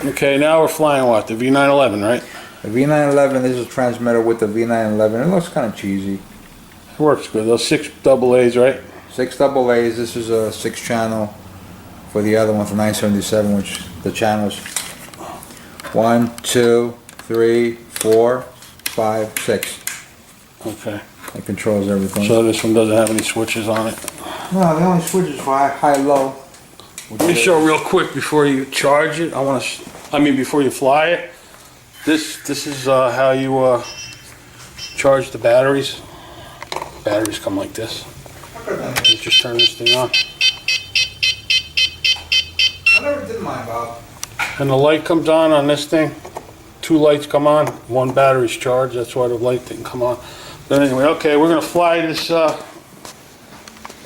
Okay, now we're flying what? The V911, right? The V911, this is a transmitter with the V911. It looks kind of cheesy. It works good. Those 6 AA's, right? 6 AA's. This is a 6 channel for the other one for 977, which the channels 1, 2, 3, 4, 5, 6. Okay. It controls everything. So this one doesn't have any switches on it. No, the only switch is for high, low. Let me show real quick before you charge it. Before you fly it. This is how you charge the batteries. Batteries come like this. You just turn this thing on. I never did mine, Bob. And the light comes on this thing. 2 lights come on. 1 battery's charged. That's why the light didn't come on. But anyway, okay, we're gonna fly this the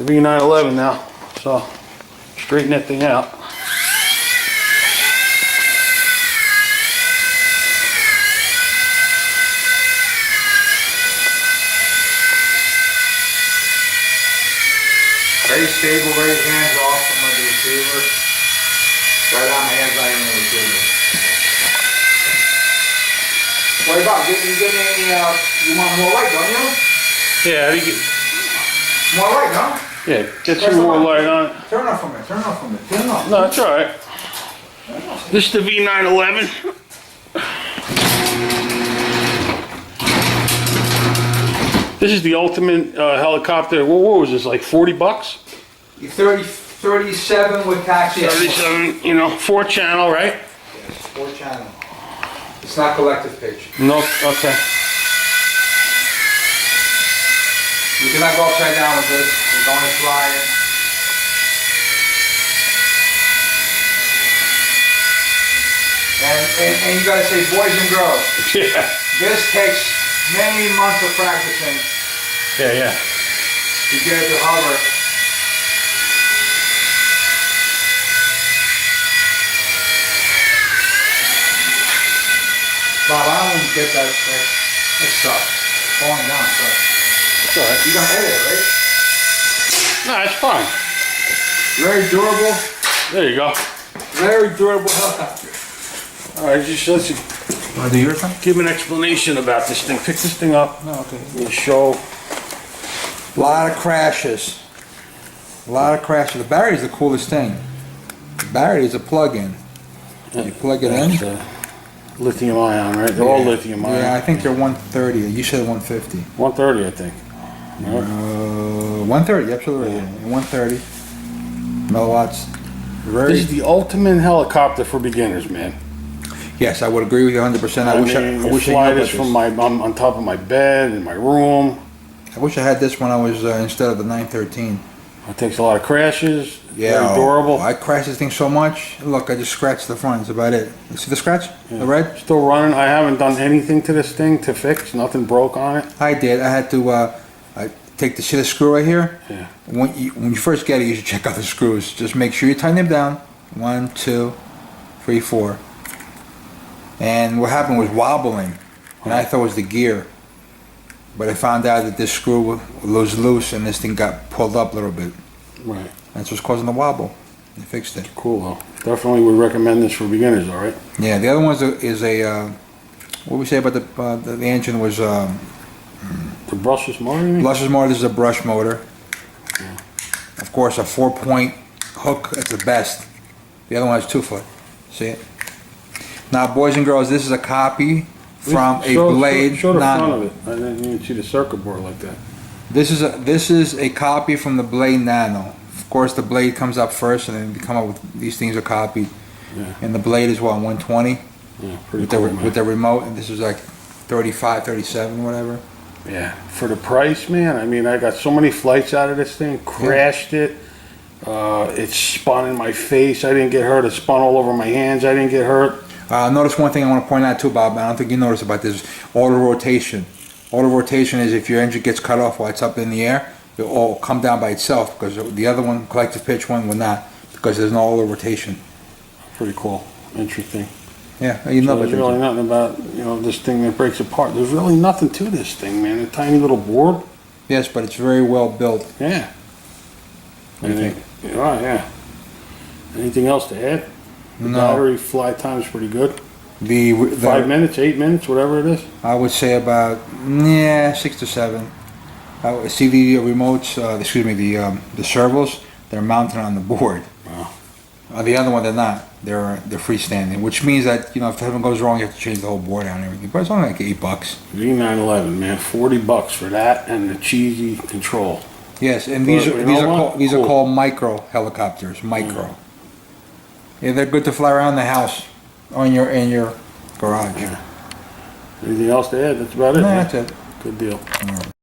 V911 now. So straighten that thing out. Very stable, very hands off from the receiver. Right on my hands, not even the receiver. What about? You give me any, you want more light, don't you? Yeah, More light, huh? yeah, get some more light on it. Turn off from it, turn off from it, turn off. No, it's alright. This is the V911. This is the ultimate helicopter. What was this, like 40 bucks? 37 with taxi. 37, 4 channel, right? Yes, 4 channel. It's not collective pitch. No, okay. You cannot go upside down with this. We're going to fly it. And you gotta say boys and girls. Yeah. This takes many months of practicing. Yeah. To get it to hover. Bob, I don't even get that. That sucks. Falling down sucks. It's alright. You're gonna edit it, right? No, it's fine. Very durable. There you go. Very durable helicopter. Alright, just let's Want to do your thing? give an explanation about this thing. Pick this thing up. No, okay. We'll show. A lot of crashes. A lot of crashes. The battery is the coolest thing. The battery is a plug-in. You plug it in. Lithium ion, right? They're all lithium ion. Yeah, I think they're 130. You said 150. 130, I think. Right. 130, absolutely. Yeah. 130 milliwatts. This is the ultimate helicopter for beginners, man. Yes, I would agree with you 100%. I wish I fly knew this about from on top of my bed in my room. I wish I had this when I was instead of the 913. It takes a lot of crashes. Yeah, Very durable. I crash this thing so much. Look, I just scratched the front. That's about it. You see the scratch? Yeah. The red? Still running. I haven't done anything to this thing to fix. Nothing broke on it. I did. I had to I take the shit screw right here. Yeah. When you first get it, you should check out the screws. Just make sure you tighten them down. 1, 2, 3, 4. And what happened was wobbling, and I thought it was the gear. But I found out that this screw was loose, and this thing got pulled up a little bit. Right. That's what's causing the wobble. They fixed it. Cool though. Definitely would recommend this for beginners. All right. Yeah. The other one is a what we say about the engine was The brushless motor. You mean? brushless motor. This is a brush motor. Yeah. Of course, a 4-point hook. That's the best. The other one has 2 foot. See it? Now, boys and girls, this is a copy from a Blade Show the Nano. front of it. I didn't even see the circuit board like that. This is a copy from the Blade Nano. Of course, the Blade comes up first, and then they come up with these things are copied. Yeah. And the Blade is what, 120 Yeah. Pretty with cool, the man. with the remote, and this is like 35, 37, whatever. Yeah. For the price, man. I mean, I got so many flights out of this thing. Crashed it. It spun in my face. I didn't get hurt. It spun all over my hands. I didn't get hurt. Notice one thing I want to point out too, Bob. I don't think you noticed about this. Auto rotation. Auto rotation is if your engine gets cut off while it's up in the air, it'll all come down by itself, because the other one, collective pitch one, will not, because there's no auto rotation. Pretty cool. Interesting. Yeah, you know So about there's really nothing about this thing that breaks apart. There's really nothing to this thing, man. A tiny little board. Yes, but it's very well built. Yeah. What do you think? Oh yeah. Anything else to add? The No. battery fly time is pretty good. The 5 minutes, 8 minutes, whatever it is. I would say about 6 to 7. See the remotes, excuse me, the servos. They're mounted on the board. Wow. The other one they're not. They're freestanding, which means that if something goes wrong, you have to change the whole board out and everything. But it's only like $8. V911, man, $40 for that and the cheesy control. Yes, and But you know what? these are Cool. called micro helicopters. Micro. Yeah, they're good to fly around the house or in your garage. Anything else to add? That's about it. No, man. that's it. Good deal. All right.